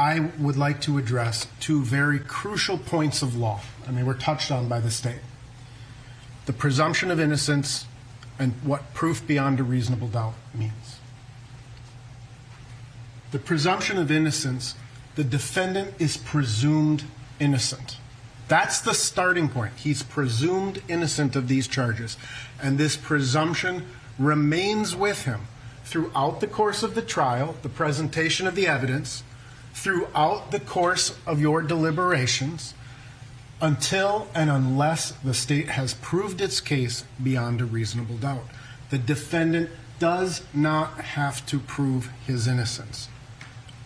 I would like to address two very crucial points of law, and they were touched on by the state. The presumption of innocence and what proof beyond a reasonable doubt means. The presumption of innocence, the defendant is presumed innocent. That's the starting point. He's presumed innocent of these charges, and this presumption remains with him throughout the course of the trial, the presentation of the evidence, throughout the course of your deliberations, until and unless the state has proved its case beyond a reasonable doubt. The defendant does not have to prove his innocence.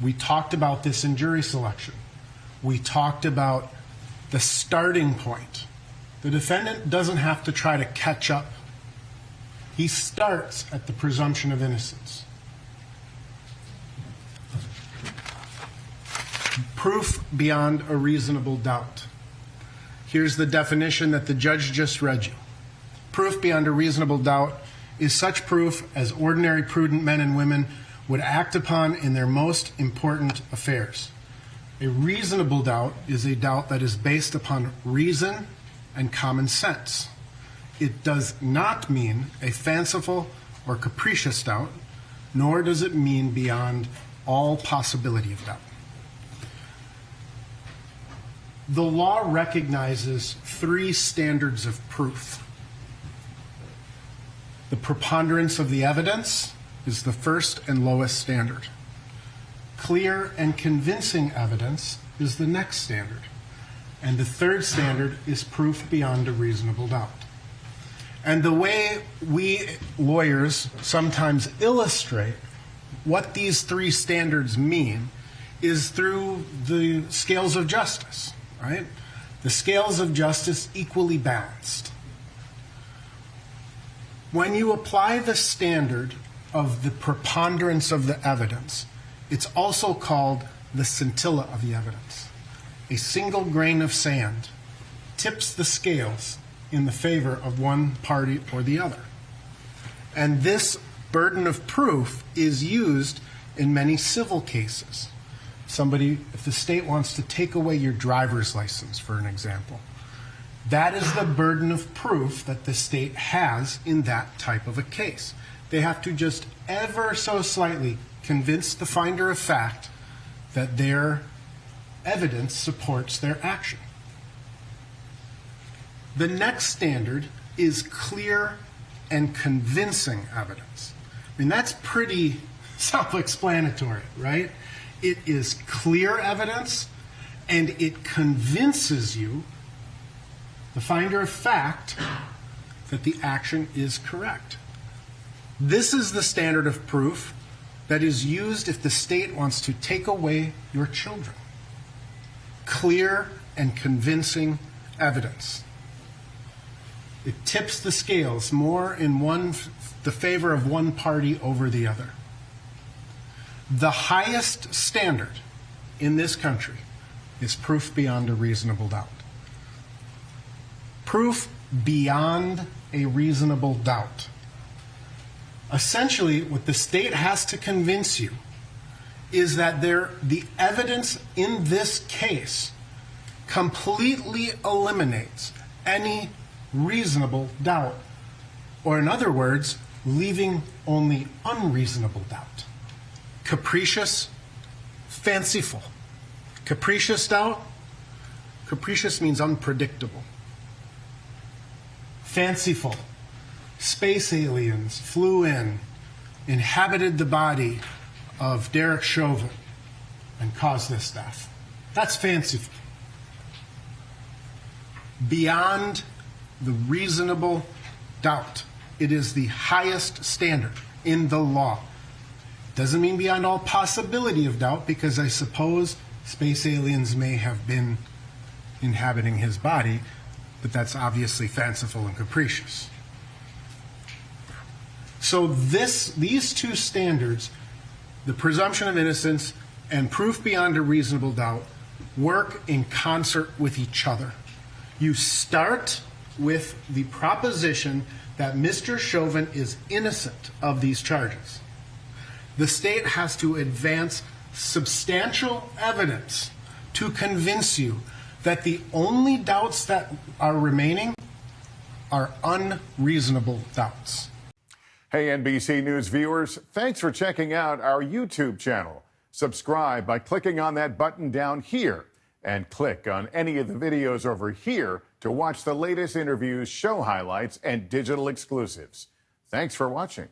We talked about this in jury selection. We talked about the starting point. The defendant doesn't have to try to catch up. He starts at the presumption of innocence. Proof beyond a reasonable doubt. Here's the definition that the judge just read you. Proof beyond a reasonable doubt is such proof as ordinary prudent men and women would act upon in their most important affairs. A reasonable doubt is a doubt that is based upon reason and common sense. It does not mean a fanciful or capricious doubt, nor does it mean beyond all possibility of doubt. The law recognizes three standards of proof. The preponderance of the evidence is the first and lowest standard. Clear and convincing evidence is the next standard. And the third standard is proof beyond a reasonable doubt. And the way we lawyers sometimes illustrate what these three standards mean is through the scales of justice, right? The scales of justice equally balanced. When you apply the standard of the preponderance of the evidence, it's also called the scintilla of the evidence. A single grain of sand tips the scales in the favor of one party or the other. And this burden of proof is used in many civil cases. If the state wants to take away your driver's license, for an example, that is the burden of proof that the state has in that type of a case. They have to just ever so slightly convince the finder of fact that their evidence supports their action. The next standard is clear and convincing evidence. I mean, that's pretty self-explanatory, right? It is clear evidence, and it convinces you, the finder of fact, that the action is correct. This is the standard of proof that is used if the state wants to take away your children. Clear and convincing evidence. It tips the scales more in the favor of one party over the other. The highest standard in this country is proof beyond a reasonable doubt. Proof beyond a reasonable doubt. Essentially, what the state has to convince you is that the evidence in this case completely eliminates any reasonable doubt, or in other words, leaving only unreasonable doubt. Capricious, fanciful. Capricious doubt, capricious means unpredictable. Fanciful, space aliens flew in, inhabited the body of Derek Chauvin, and caused this death. That's fanciful. Beyond the reasonable doubt. It is the highest standard in the law. Doesn't mean beyond all possibility of doubt, because I suppose space aliens may have been inhabiting his body, but that's obviously fanciful and capricious. So these two standards, the presumption of innocence and proof beyond a reasonable doubt, work in concert with each other. You start with the proposition that Mr. Chauvin is innocent of these charges. The state has to advance substantial evidence to convince you that the only doubts that are remaining are unreasonable doubts. Hey, NBC News viewers, thanks for checking out our YouTube channel. Subscribe by clicking on that button down here and click on any of the videos over here to watch the latest interviews, show highlights, and digital exclusives. Thanks for watching.